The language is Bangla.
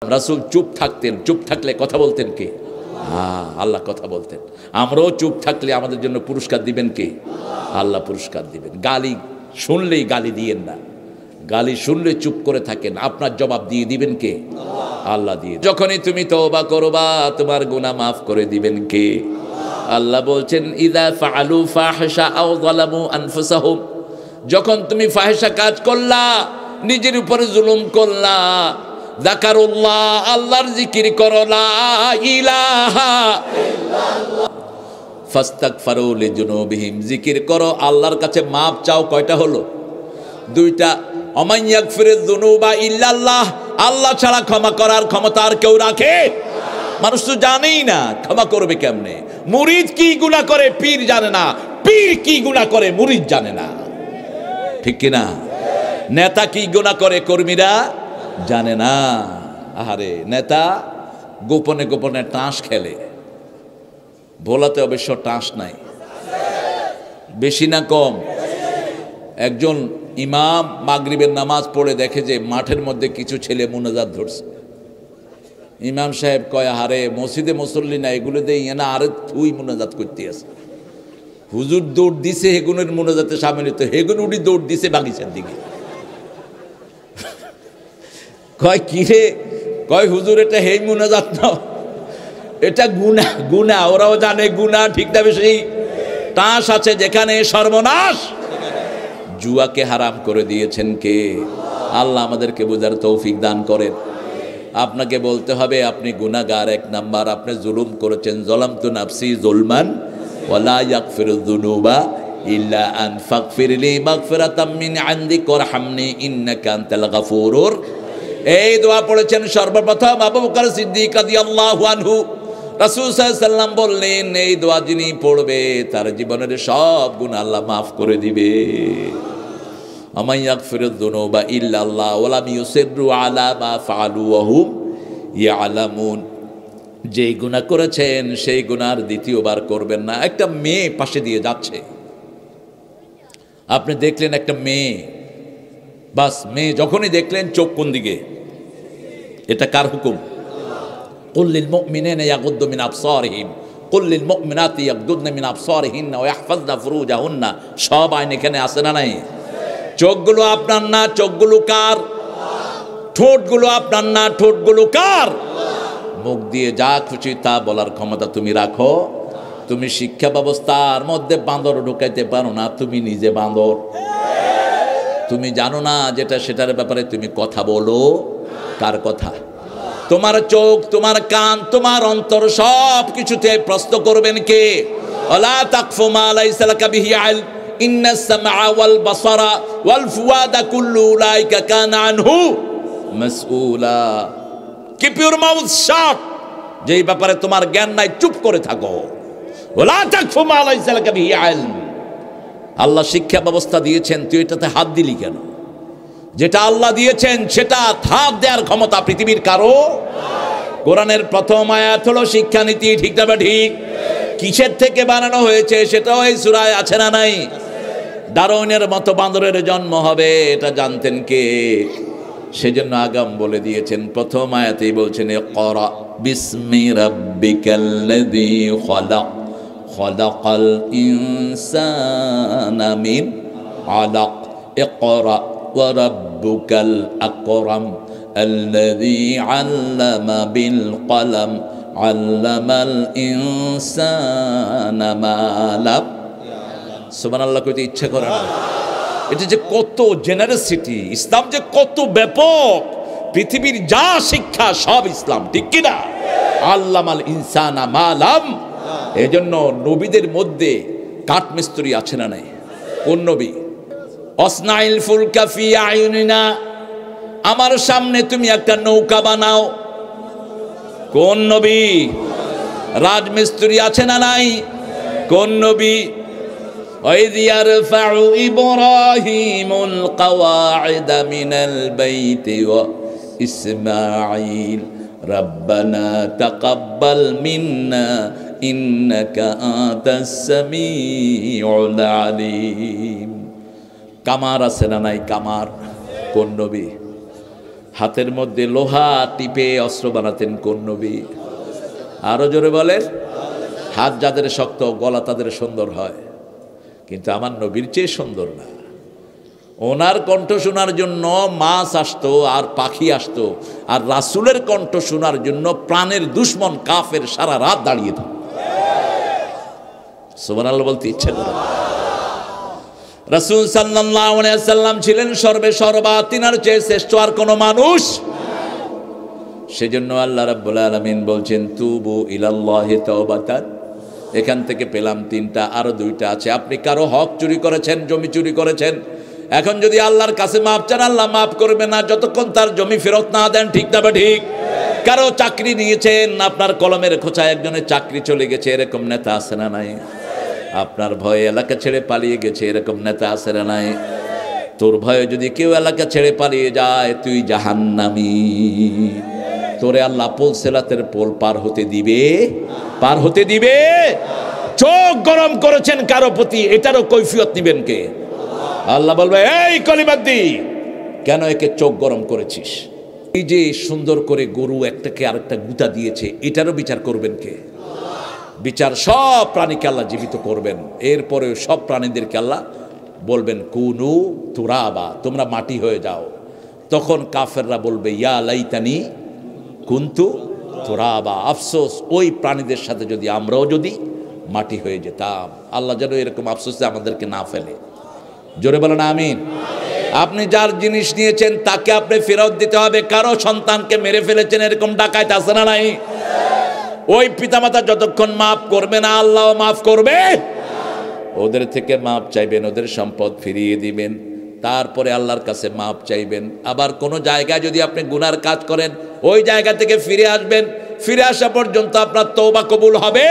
রাসূল চুপ থাকতেন, চুপ থাকলে কথা বলতেন কে? আল্লাহ কথা বলতেন। আমরাও চুপ থাকলে আমাদের জন্য পুরস্কার দিবেন কে? আল্লাহ পুরস্কার দিবেন। গালি শুনলেই গালি দিয়েন না, গালি শুনলে চুপ করে থাকেন, আপনার জবাব দিয়ে দিবেন কে? আল্লাহ দিয়ে। যখনই তুমি তওবা করবা তোমার গুনাহ মাফ করে দিবেন কে? আল্লাহ বলছেন ইযা ফাআলু ফাহিশা আও যালামু আনফুসাহুম, যখন তুমি ফাহিশা কাজ করলা, নিজের উপরে জুলুম করলা, যাকারুল্লাহ, আল্লাহর জিকির করো, লা ইলাহা ইল্লাল্লাহ, ফাস্তাগফিরু লিযুনুবিহিম, জিকির করো, আল্লাহর কাছে মাপ চাও। কয়টা হলো? দুইটা। ওমান ইয়াগফিরুয যুনুবা ইল্লাল্লাহ, আল্লাহ ছাড়া ক্ষমা করার ক্ষমতা আর কেউ রাখে? মানুষ তো জানেই না ক্ষমা করবে কেমনে। মুরিদ কি গুনাহ করে পীর জানে না, পীর কি গুনাহ করে মুরিদ জানে না, ঠিক কি না? নেতা কি গুনাহ করে কর্মীরা জানে না। আহারে, নেতা গোপনে গোপনে টাস খেলে, ভোলাতে অবশ্য টাস নাই, বেশি না কম। একজন ইমাম মাগরিবের নামাজ পড়ে দেখে যে মাঠের মধ্যে কিছু ছেলে মুনাজাত ধরছে। ইমাম সাহেব কয়, আরে মসজিদে মুসল্লি না, এগুলো দিয়ে এনা আরে তুই মুনাজাত করতে আছে। হুজুর দৌড় দিছে হেগুনের মুনাজাতে সামিল হতে, হেগুন উঠি দৌড় দিছে বাগিচার দিকে। কয় কি রে? কয় হুজুর এটা হেই মুনাজাত না, এটা গুনাহ। গুনাহ ওরাও জানে গুনাহ, ঠিক না বেশি? টাস আছে যেখানে সর্বনাশ। জুয়াকে হারাম করে দিয়েছেন কে? আল্লাহ আমাদেরকে বোঝার তৌফিক দান করেন। আপনাকে বলতে হবে আপনি গুনাহগার, এক নাম্বার আপনি জুলুম করেছেন। যালামতু নাফসি যুলমান ওয়ালা ইয়াগফিরুয যুনুবা ইল্লা আন ফাগফিরলি মাগফিরাতাম মিন ইনদিক ওয়ারহামনি ইন্নাকা আনতাল গাফুরুর। এই দোয়া পড়েছেন সর্বপ্রথম আবু বকর সিদ্দিক রাদিয়াল্লাহু আনহু। রাসূল সাল্লাল্লাহু আলাইহি ওয়াসাল্লাম বললেন, এই দোয়া যিনি পড়বে তার জীবনের সব গুনাহ আল্লাহ মাফ করে দিবে। ওমান ইয়াগফিরুয যুনুবা ইল্লাল্লাহ ওয়া লাম ইউসিররু আলা মা ফাআলু ওয়া হুম ইয়ালামুন। যেই গুনাহ করেছেন সেই গুনার দ্বিতীয়বার করবেন না। একটা মেয়ে পাশে দিয়ে যাচ্ছে, আপনি দেখলেন একটা মেয়ে, বাস মেয়ে যখনই দেখলেন চোখ কোন দিকে? এটা কার হুকুম? কুল লিল মুমিনিনা ইয়াগুদ্দু মিন আবসারিহিম কুল লিল মুমিনাতি ইয়াগুদ্দুনা মিন আবসারিহিন্না ওয়া ইয়াহফাযনা ফুরুজাহুন্না। সব আইন এখানে আছে না নাই? চোখগুলো আপনার না, চোখগুলো কার? ঠোঁটগুলো আপনার না, ঠোঁটগুলো কার? মুখ দিয়ে যা খুশি তা বলার ক্ষমতা তুমি রাখো। তুমি শিক্ষা ব্যবস্থার মধ্যে বাঁদর ঢুকাইতে পারো না, তুমি নিজে বাঁদর। তুমি জানো না যেটা সেটার ব্যাপারে তুমি কথা বলো। কার কথা? তোমার চোখ, তোমার কান, তোমার অন্তর সব কিছুতে প্রশ্ন করবেন কে? ওয়ালা তাকফু মা লাইসা লাকা বিহি ইলম ইন্নাস সামআ ওয়াল বাসারা ওয়াল ফুয়াদা কুল্লু উলাইকা কানা আনহু মাসউলা। Keep your mouth shut. যেই ব্যাপারে তোমার জ্ঞান নাই চুপ করে থাকো। ওয়ালা তাকফু মা লাইসা লাকা বিহি ইলম। আল্লাহ শিক্ষা ব্যবস্থা দিয়েছেন, তুই এটাতে হাত দিলি কেন? যেটা আল্লাহ দিয়েছেন সেটা হাত দেওয়ার ক্ষমতা পৃথিবীর কারো। কোরআনের প্রথম আয়াত হলো শিক্ষানীতি, ঠিক না ঠিক? কিসের থেকে বানানো হয়েছে সেটাও এই সূরায় আছে না নাই? ডারউইনের মতো বাঁদরের জন্ম হবে এটা জানতেন কে? সেজন্য আগাম বলে দিয়েছেন। প্রথম আয়াতেই বলছেন ইকরা বিসমি রাব্বিকাল্লাযী খালাক খালাকাল ইনসানা মিন আলাক ইকরা ওয়া রাব্বুকাল আকরাম আল্লাযী আল্লামা বিল কলম আল্লামাল ইনসানা মা লাম। সুবহানাল্লাহ কইতে ইচ্ছা করে না? এটা যে কত জেনারেসিটি, ইসলাম যে কত ব্যাপক, পৃথিবীর যা শিক্ষা সব ইসলাম, ঠিক কি না? আল্লামাল ইনসানা মা লাম। এজন্য নবীদের মধ্যে কাঠমিস্ত্রি আছে না নাই? কোন নবী? অসনাইল ফুলকা ফি আয়ুনিনা, আমার সামনে তুমি একটা নৌকা বানাও। কোন নবী? রাজমিস্ত্রি আছে না নাই? কোন নবী? وَإِذْ يَرْفَعُ إِبْرَاهِيمُ الْقَوَاعِدَ مِنَ الْبَيْتِ وَإِسْمَاعِيلُ رَبَّنَا تَقَبَّلْ مِنَّا إِنَّكَ أَنْتَ السَّمِيعُ الْعَلِيمُ। কামার আছে না নাই? কামার কোন নবী? হাতের মধ্যে লোহা টিপে অস্ত্র বানাতেন কোন নবী? আরো জোরে বলেন। হাত যাদের শক্ত, গলা তাদের সুন্দর হয়, কিন্তু আমার নবীর চেয়ে সুন্দর না। ওনার কণ্ঠ শোনার জন্য মাছ আসতো আর পাখি আসতো, আর রাসূলের কণ্ঠ শোনার জন্য প্রাণের দুশ্মন কাফের সারা রাত দাঁড়িয়ে থাকতো। সুবহানাল্লাহ বলতে ইচ্ছে করে। রাসূল সাল্লাল্লাহু আলাইহি ওয়াসাল্লাম ছিলেন সর্বে সর্বা, তিনার চেয়ে শ্রেষ্ঠ আর কোনো মানুষ। সেজন্য আল্লাহ রাব্বুল আলামিন বলছেন তুবু ইলাল্লাহি তাওবাতান। এখান থেকে পেলাম তিনটা, আরো দুইটা আছে। আপনি কারো হক চুরি করেছেন, জমি চুরি করেছেন, এখন যদি আল্লাহর কাছে মাপ চান, আল্লাহ মাফ করবে না যতক্ষণ তার জমি ফেরত না দেন। ঠিক না বা ঠিক? কারো চাকরি নিয়েছেন, আপনার কলমের খোঁচায় একজনের চাকরি চলে গেছে, এরকম নেতা আছে না নাই? আপনার ভয়ে এলাকা ছেড়ে পালিয়ে গেছে, এরকম নেতা আছে না নাই? তোর ভয়ে যদি কেউ এলাকা ছেড়ে পালিয়ে যায়, তুই জাহান্নামী। তোরে আল্লাহ পোল সেলাতের পোল পার হতে দিবে? পার হতে দিবে? চোখ গরম করেছেন কারো প্রতি, এটারও কৈফিয়ত নিবেন কে? আল্লাহ বলবে, এই কলিমাদ্দি, কেন একে চোখ গরম করেছিস? এই যে সুন্দর করে গরু একটাকে আরেকটা গুতা দিয়েছে, এটারও বিচার করবেন কে? বিচার সব প্রাণীকে আল্লাহ জীবিত করবেন। এরপরে সব প্রাণীদেরকে আল্লাহ বলবেন কুনু তুরাবা, তোমরা মাটি হয়ে যাও। তখন কাফেররা বলবে ইয়া লাইতানি কুনতু তুরাবা, আফসোস ওই প্রাণীদের সাথে যদি আমরাও যদি মাটি হয়ে যেতাম। আল্লাহ যেন এরকম আফসোসে আমাদেরকে না ফেলে। জোরে বলেন আমিন। আপনি যার জিনিস নিয়েছেন তাকে আপনি ফেরত দিতে হবে। কারো সন্তানকে মেরে ফেলেছেন, এরকম ডাকাইত আছে না নাই? ওই পিতামাতা যতক্ষণ মাফ করবে না, আল্লাহ মাফ করবে। ওদের থেকে মাফ চাইবেন, ওদের সম্পদ ফিরিয়ে দিবেন, তারপরে আল্লাহর কাছে মাফ চাইবেন। আবার কোনো জায়গায় যদি আপনি গুনার কাজ করেন, ওই জায়গা থেকে ফিরে আসবেন। ফিরে আসা পর্যন্ত আপনার তওবা কবুল হবে